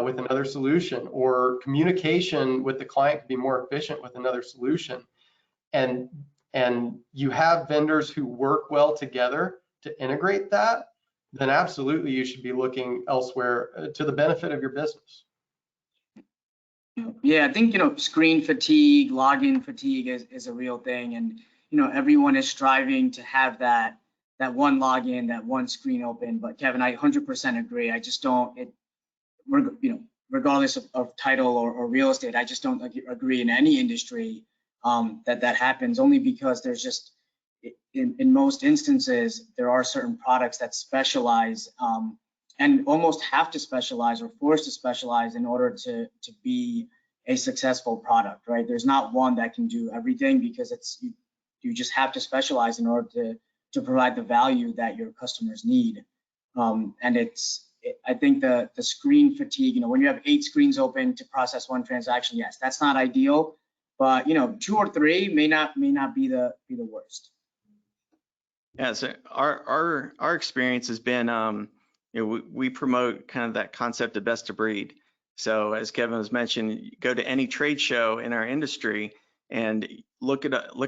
with another solution, or communication with the client could be more efficient with another solution, and you have vendors who work well together to integrate that, then absolutely you should be looking elsewhere to the benefit of your business. Yeah, I think, screen fatigue, login fatigue is a real thing. And, everyone is striving to have that one login, that one screen open. But Kevin, I 100% agree. I just don't, regardless of title or real estate, I just don't agree in any industry that happens, only because there's just, in most instances, there are certain products that specialize and almost have to specialize or forced to specialize in order to be a successful product, right? There's not one that can do everything, because you just have to specialize in order to provide the value that your customers need. And I think the screen fatigue, when you have 8 screens open to process one transaction, yes, that's not ideal, but 2 or 3 may not be the worst. Yeah, so our experience has been, we promote kind of that concept of best of breed. So as Kevin was mentioning, go to any trade show in our industry, and look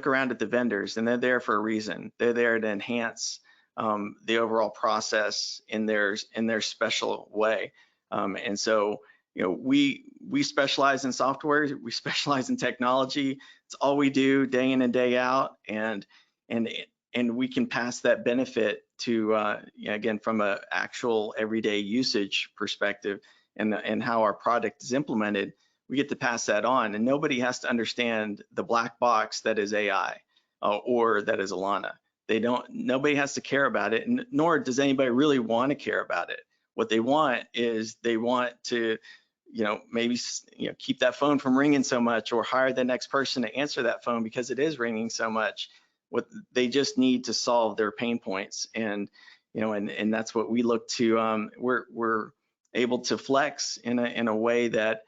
around at the vendors, and they're there for a reason. They're there to enhance the overall process in their special way. And so, we specialize in software, we specialize in technology. It's all we do day in and day out, and we can pass that benefit to again, from a actual everyday usage perspective, and how our product is implemented. We get to pass that on, and nobody has to understand the black box that is AI or that is Alana. Nobody has to care about it, and nor does anybody really want to care about it. What they want is they want to, maybe, keep that phone from ringing so much, or hire the next person to answer that phone because it is ringing so much. What they just need to solve their pain points, and that's what we look to. We're able to flex in a way that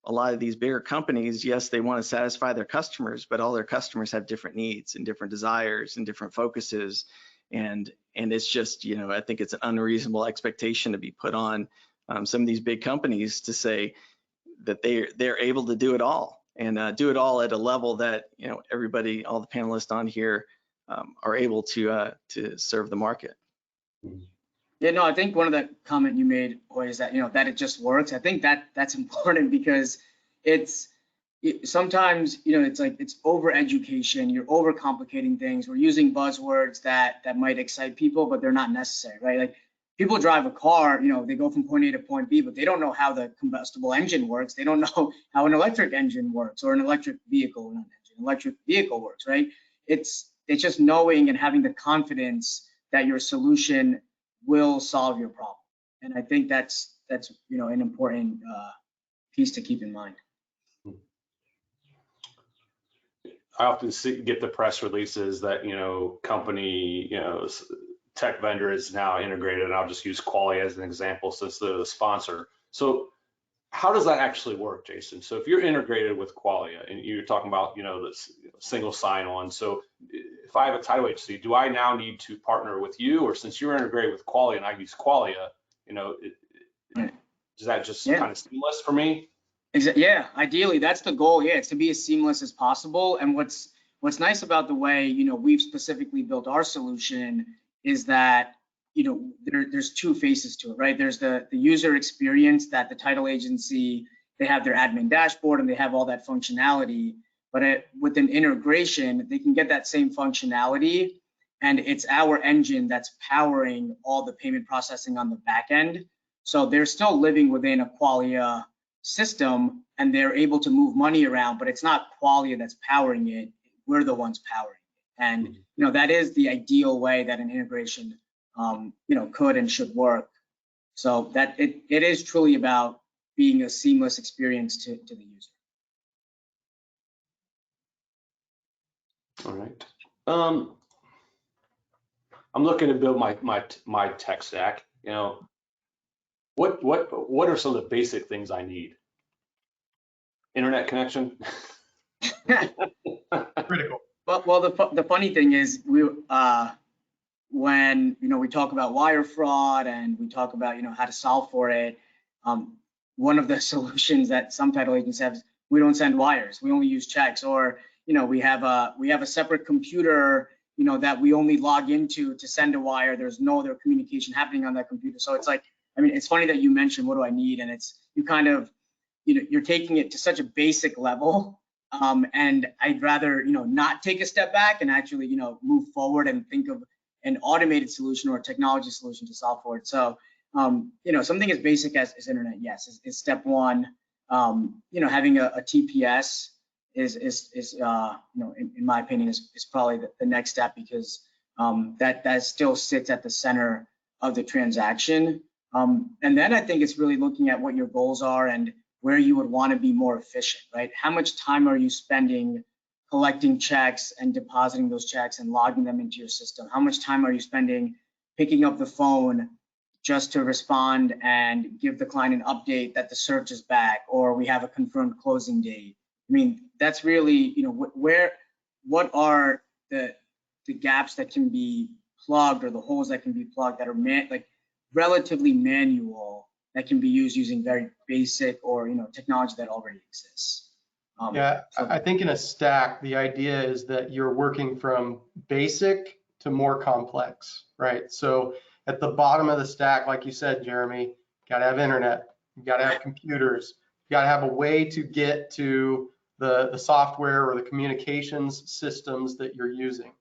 a lot of these bigger companies, yes, they want to satisfy their customers, but all their customers have different needs and different desires and different focuses. And it's just, I think it's an unreasonable expectation to be put on some of these big companies to say that they're able to do it all, and do it all at a level that, everybody, all the panelists on here are able to serve the market. Yeah, no, I think one of the comment you made was that, that it just works. I think that's important, because sometimes, it's like it's over education, you're over complicating things. We're using buzzwords that might excite people, but they're not necessary, right? Like, people drive a car, they go from point A to point B, but they don't know how the combustible engine works. They don't know how an electric engine works, or an electric vehicle, not engine, electric vehicle works, right? It's just knowing and having the confidence that your solution will solve your problem. And I think that's an important piece to keep in mind. I often get the press releases that, company, tech vendor is now integrated, and I'll just use Qualia as an example since they're the sponsor. So how does that actually work, Jason? So if you're integrated with Qualia, and you're talking about, this single sign-on, so if I have a title agency, do I now need to partner with you, or since you're integrated with Qualia and I use Qualia, does that just kind of seamless for me? Yeah, ideally that's the goal. Yeah, it's to be as seamless as possible. And what's nice about the way we've specifically built our solution is that there's two faces to it, right? There's the user experience that the title agency, they have their admin dashboard and they have all that functionality, but with an integration, they can get that same functionality, and it's our engine that's powering all the payment processing on the back end. So they're still living within a Qualia system, and they're able to move money around, but it's not Qualia that's powering it. We're the ones powering it. And that is the ideal way that an integration could and should work. So that it is truly about being a seamless experience to the user. All right. I'm looking to build my tech stack. What are some of the basic things I need? Internet connection. Critical. Well, the funny thing is, when we talk about wire fraud and we talk about how to solve for it, one of the solutions that some title agents have is we don't send wires, we only use checks, or we have a separate computer that we only log into to send a wire. There's no other communication happening on that computer. So it's like, it's funny that you mentioned what do I need, and it's you kind of you're taking it to such a basic level, and I'd rather not take a step back and actually move forward and think of an automated solution or a technology solution to solve for it. So something as basic as internet, yes, is step one. Having a TPS is in my opinion is probably the next step, because that still sits at the center of the transaction. And then I think it's really looking at what your goals are and where you would want to be more efficient, right? How much time are you spending collecting checks and depositing those checks and logging them into your system? How much time are you spending picking up the phone just to respond and give the client an update that the search is back, or we have a confirmed closing date? That's really, what are the gaps that can be plugged, or the holes that can be plugged that are relatively manual, that can be used using very basic or technology that already exists. Yeah, So I think in a stack, the idea is that you're working from basic to more complex, right? So at the bottom of the stack, like you said, Jeremy, you got to have internet, you got to have computers, you got to have a way to get to the software or the communications systems that you're using.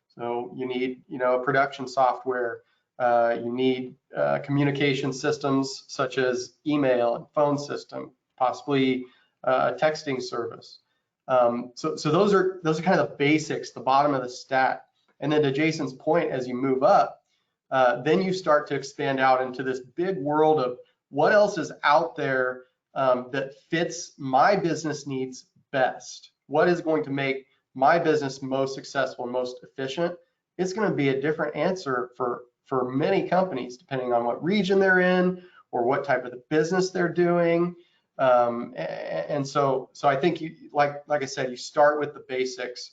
So you need, production software. You need communication systems such as email and phone system, possibly a texting service. So those are kind of the basics, the bottom of the stack. And then to Jason's point, as you move up, then you start to expand out into this big world of what else is out there that fits my business needs best. What is going to make my business most successful, most efficient? It's going to be a different answer for many companies, depending on what region they're in or what type of the business they're doing. And so I think you, like I said, you start with the basics.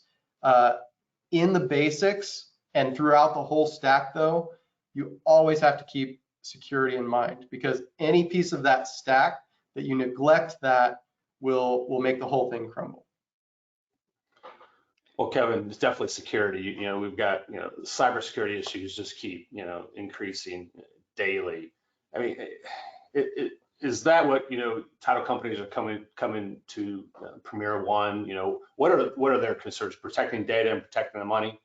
In the basics and throughout the whole stack, though, you always have to keep security in mind, because any piece of that stack that you neglect that will make the whole thing crumble. Well, Kevin, it's definitely security. We've got, cybersecurity issues just keep, increasing daily. I mean, is that what, title companies are coming to Premier One? What are their concerns? Protecting data and protecting the money,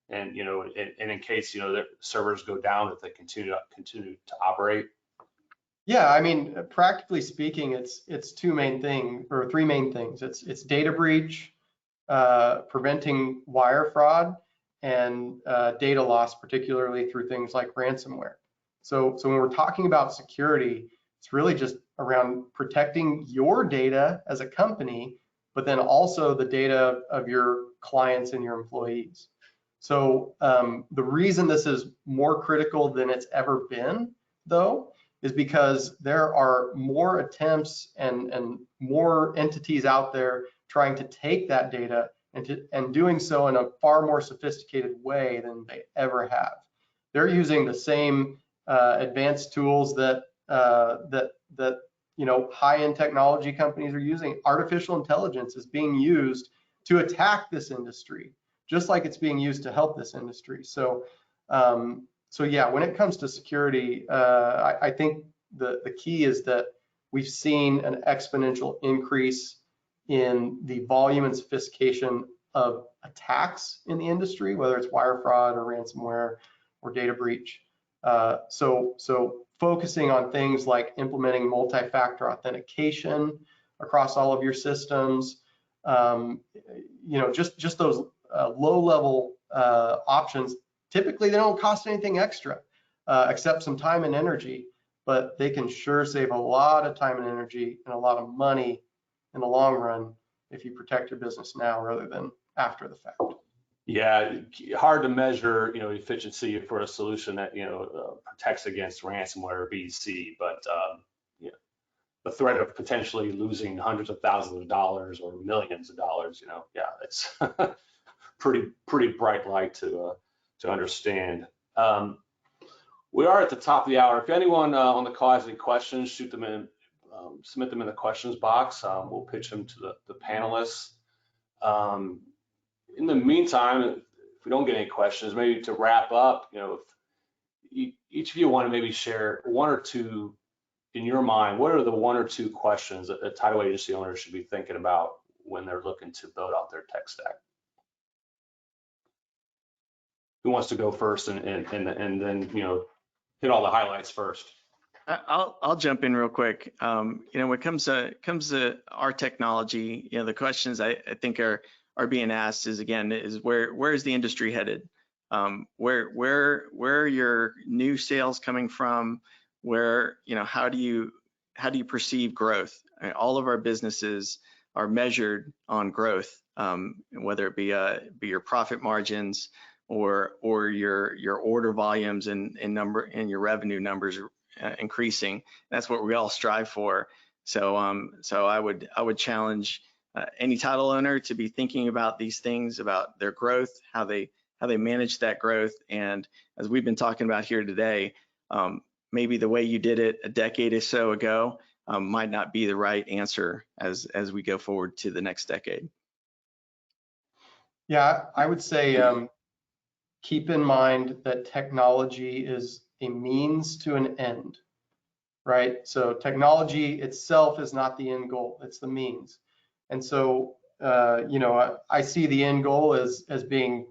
and and in case their servers go down, that they continue to operate. Yeah, I mean, practically speaking, it's three main things. It's data breach, preventing wire fraud, and data loss, particularly through things like ransomware. So when we're talking about security, it's really just around protecting your data as a company, but then also the data of your clients and your employees. So the reason this is more critical than it's ever been, though, is because there are more attempts and more entities out there trying to take that data and doing so in a far more sophisticated way than they ever have. They're using the same advanced tools that high-end technology companies are using. Artificial intelligence is being used to attack this industry, just like it's being used to help this industry. So yeah, when it comes to security, I think the key is that we've seen an exponential increase in the volume and sophistication of attacks in the industry, whether it's wire fraud or ransomware or data breach. So focusing on things like implementing multi-factor authentication across all of your systems, just those low-level options. Typically, they don't cost anything extra except some time and energy, but they can sure save a lot of time and energy and a lot of money in the long run if you protect your business now rather than after the fact. Yeah, hard to measure, efficiency for a solution that protects against ransomware or BC, but the threat of potentially losing hundreds of thousands of dollars or millions of dollars, yeah, it's pretty bright light to understand. We are at the top of the hour. If anyone on the call has any questions, shoot them in, submit them in the questions box. We'll pitch them to the panelists. In the meantime, if we don't get any questions, maybe to wrap up, if each of you want to maybe share one or two in your mind, what are the one or two questions that a title agency owner should be thinking about when they're looking to build out their tech stack? Who wants to go first and then hit all the highlights first? I'll jump in real quick. When it comes to our technology, the questions I think are being asked is where is the industry headed? Where are your new sales coming from? Where how do you perceive growth? I mean, all of our businesses are measured on growth, whether it be your profit margins or your order volumes and your revenue numbers increasing. That's what we all strive for. So I would challenge any title owner to be thinking about these things, about their growth, how they manage that growth. And as we've been talking about here today, maybe the way you did it a decade or so ago might not be the right answer as we go forward to the next decade. Yeah, I would say keep in mind that technology is a means to an end, right? So technology itself is not the end goal, it's the means. And so, I see the end goal as being,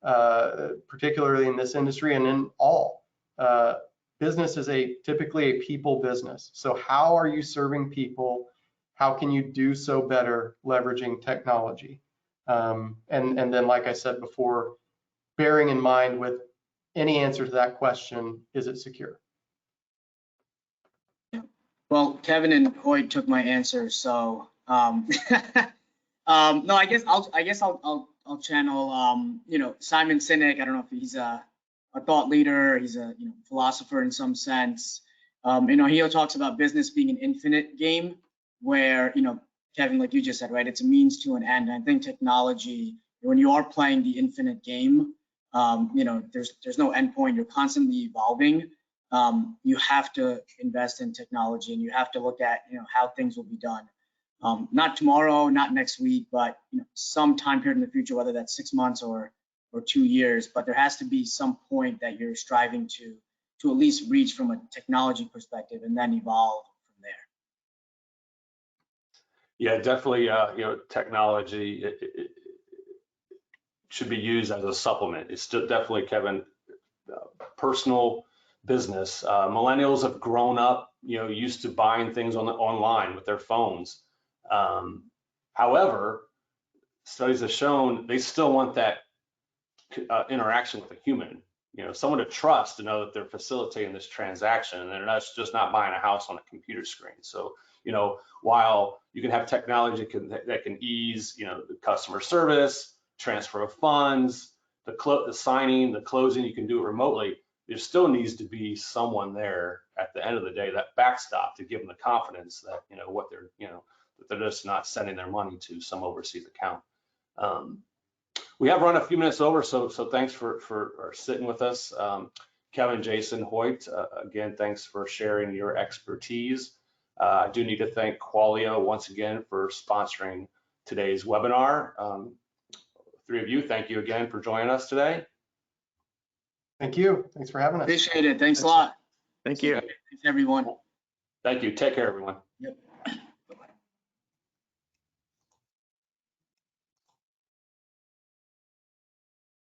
particularly in this industry and in all, business is typically a people business. So how are you serving people? How can you do so better leveraging technology? And then, like I said before, bearing in mind with any answer to that question, is it secure? Well, Kevin and Hoyt took my answer, so no, I guess I'll channel Simon Sinek. I don't know if he's a thought leader, he's a philosopher in some sense. He talks about business being an infinite game, where Kevin, like you just said, right, it's a means to an end. And I think technology, when you are playing the infinite game, there's no end point. You're constantly evolving. You have to invest in technology, and you have to look at how things will be done. Not tomorrow, not next week, but some time period in the future, whether that's 6 months or 2 years. But there has to be some point that you're striving to at least reach from a technology perspective, and then evolve from there. Yeah, definitely. Technology it should be used as a supplement. It's still definitely, Kevin, personal business. Millennials have grown up, used to buying things online with their phones. However, studies have shown they still want that interaction with a human, someone to trust, to know that they're facilitating this transaction and they're just not buying a house on a computer screen. So, while you can have technology that can ease, the customer service, transfer of funds, the signing, the closing, you can do it remotely. There still needs to be someone there at the end of the day, that backstop, to give them the confidence that that they're just not sending their money to some overseas account. We have run a few minutes over, so thanks for sitting with us. Kevin, Jason, Hoyt, again, thanks for sharing your expertise. I do need to thank Qualio once again for sponsoring today's webinar. Three of you, thank you again for joining us today. Thank you. Thanks for having us. Appreciate it. Thanks a lot. Thank you. Thanks, everyone. Thank you. Take care, everyone. Yep.